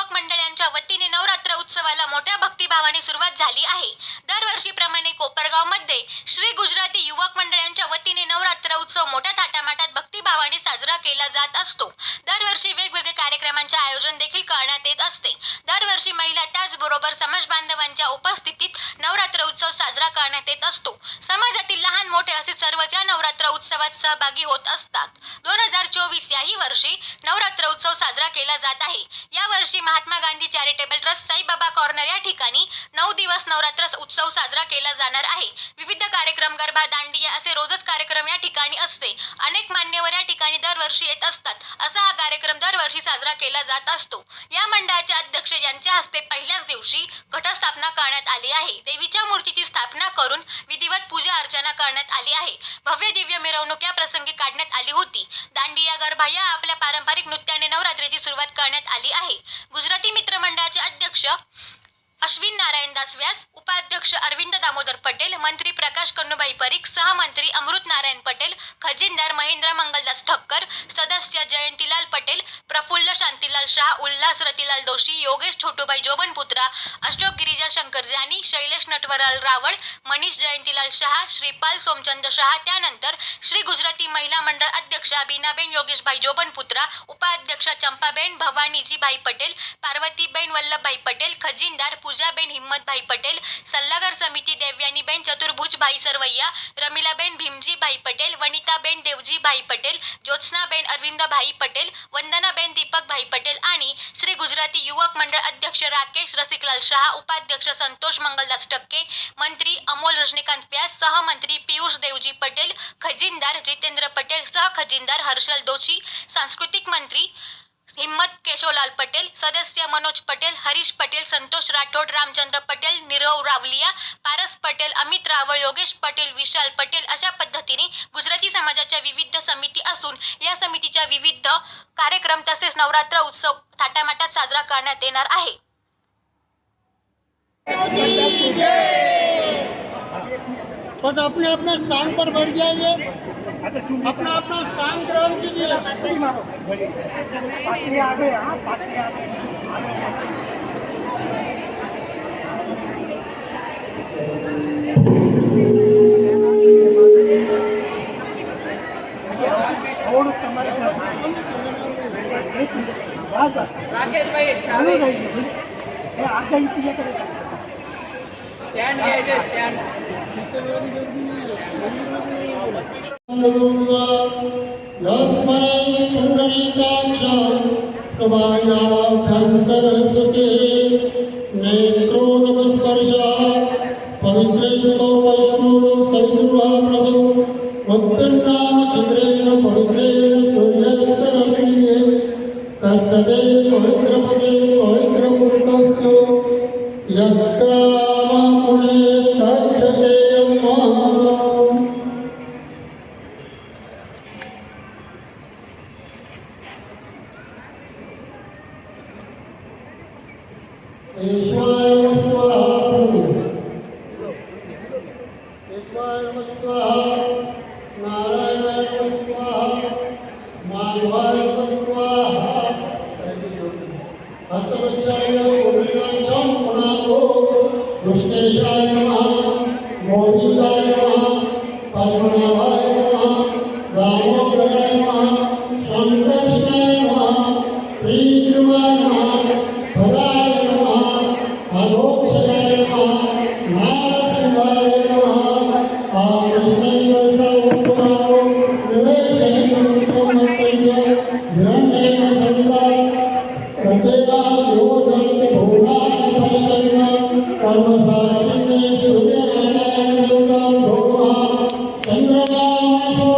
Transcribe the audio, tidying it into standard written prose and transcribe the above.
युवक मंडळांच्या वतीने नवरात्र उत्सवाला मोठ्या भक्तिभावाने सुरुवात झाली आहे। दरवर्षीप्रमाणे कोपरगावमध्ये श्री गुजराती युवक मंडळांच्या वतीने नवरात्र उत्सव मोठ्या थाटामाटात भक्तिभावाने साजरा केला जात असतो। दरवर्षी वेगवेगळे कार्यक्रमांचे आयोजन देखील करण्यात येत असते। दरवर्षी महिला त्याचबरोबर समाज बांधवांच्या उपस्थितीत नवरात्र उत्सव साजरा करण्यात येत असतो। समाजातील लहान मोठे असे सर्वच या नवरात्र उत्सवात सहभागी होत असतात। 2024 याही वर्षी नवरात्र उत्सव साजरा केला जात आहे। या वर्षी Mahatma Gandhi charitable trust Saibaba corner या ठिकाणी 9 दिवस नवरात्र उत्सव साजरा केला जाणार आहे। विविध कार्यक्रम, गरबा, दांडिया असे रोजच कार्यक्रम या ठिकाणी असते। अनेक मान्यवर या ठिकाणी दरवर्षी येत असतात। असा हा कार्यक्रम दरवर्षी साजरा केला जात असतो। या मंडळाचे अध्यक्ष यांच्या हस्ते पहिल्याच दिवशी घटस्थापना करण्यात आली आहे। देवीच्या मूर्तीची स्थापना करून विधिवत पूजा अर्चना करण्यात आली आहे। भव्य दिव्य मिरवणूक या प्रसंगी काढण्यात आली होती। दांडिया, गरबा या आपल्या पारंपरिक नृत्याने नवरात्रीची सुरुवात करण्यात आली आहे। गुजराती मित्र मंडळाचे अध्यक्ष अश्विन नारायण दास व्यास, उपाध्यक्ष अरविंद दामोदर पटेल, मंत्री प्रकाश कन्नुभाई परीख, सहमंत्री अमृत नारायण पटेल, खजिनदार महेंद्र मंगलदास ठक्कर, सदस्य जयंतीलाल पटेल, प्रफुल्ल शांतीलाल शाह, उल्हास रतिलाल दोशी, योगेश छोटूभाई जोबनपुत्रा, अशोक गिरिजा शंकर जानी, शैलेश नटवरलाल रावळ, मनीष जयंतीलाल शाह, श्रीपाल सोमचंद शाह, त्यानंतर श्री गुजराती महिला मंडळ अध्यक्षा बीनाबेन योगेशभाई जोबनपुत्रा, उपाध्यक्षा चंपाबेन भवानीजीभाई पटेल, पार्वतीबेन वल्लभभाई पटेल, खजिनदार पूजाबेन हिम्मतभाई पटेल, सल्लागार समिती देवयानीबेन चतुर्भुजभाई सरवैया, रमिलाबेन भीमजीभाई पटेल, वनिताबेन देवजीभाई पटेल, ज्योत्स्नाबेन अरविंदभाई पटेल, वंदनाबेन दीपकभाई पटेल आणि श्री गुजराती युवक मंडळ अध्यक्ष राकेश रसिकलाल शाह, उपाध्यक्ष संतोष मंगलदास टक्के, मंत्री अमोल रजनीकांत व्यास, सहमंत्री पियुष देवजी पटेल, खजिनदार जितेंद्र पटेल, सहखजिनदार हर्षल दोशी, सांस्कृतिक मंत्री हिम्मत केशवलाल पटेल, सदस्य मनोज पटेल, हरीश पटेल, संतोष राठोड, रामचंद्र पटेल, नीरव रावलिया, पारस पटेल, अमित रावळ, योगेश पटेल, विशाल पटेल अशा पद्धतीने गुजराती समाजाच्या विविध समिती असून या समितीच्या विविध कार्यक्रम तसेच नवरात्र उत्सव थाटामाटात साजरा करण्यात येणार आहे। बस अपने अपने स्थान पर बैठ जाइए, अपना अपना स्थान ग्रहण कीजिए। राकेश भाई स्टैंड घ्यायचे स्टँड सभायाभ्यन्तरसुचे नेत्रोदकस्पर्शा पवित्रेस्तो वैष्णो सवितुर्वाप्रसौ वक्तन्नाम चित्रेण पवित्रेण सूर्यस्य रश्मिः तस्सते पवित्रपदे पवित्रमूर्तस्य यत्कामपुणे तच्छकेयम्। ईश्वराय नमः स्वाहा, ईश्वराय नमः स्वाहा, नारायणाय नमः स्वाहा, माधवाय नमः स्वाहा। हस्तवक्षाय उर्विनाशं पुनातो दुष्टेशाय नमः, मोहिताय नमः, पद्मनाभाय नमः, दामोदराय नमः, शंकराय नमः, श्रीकृष्णाय नमः, भवाय नमः, अघोषाय नमः, नारसिंहाय नमः, आकृष्णेन सौम्यो निवेशेन सुखमतय हिरण्येन संता प्रत्येका योगात् भोगात् पश्यन् कर्मसाक्षिणे सूर्यनारायण योगात् भोगः चन्द्रमासो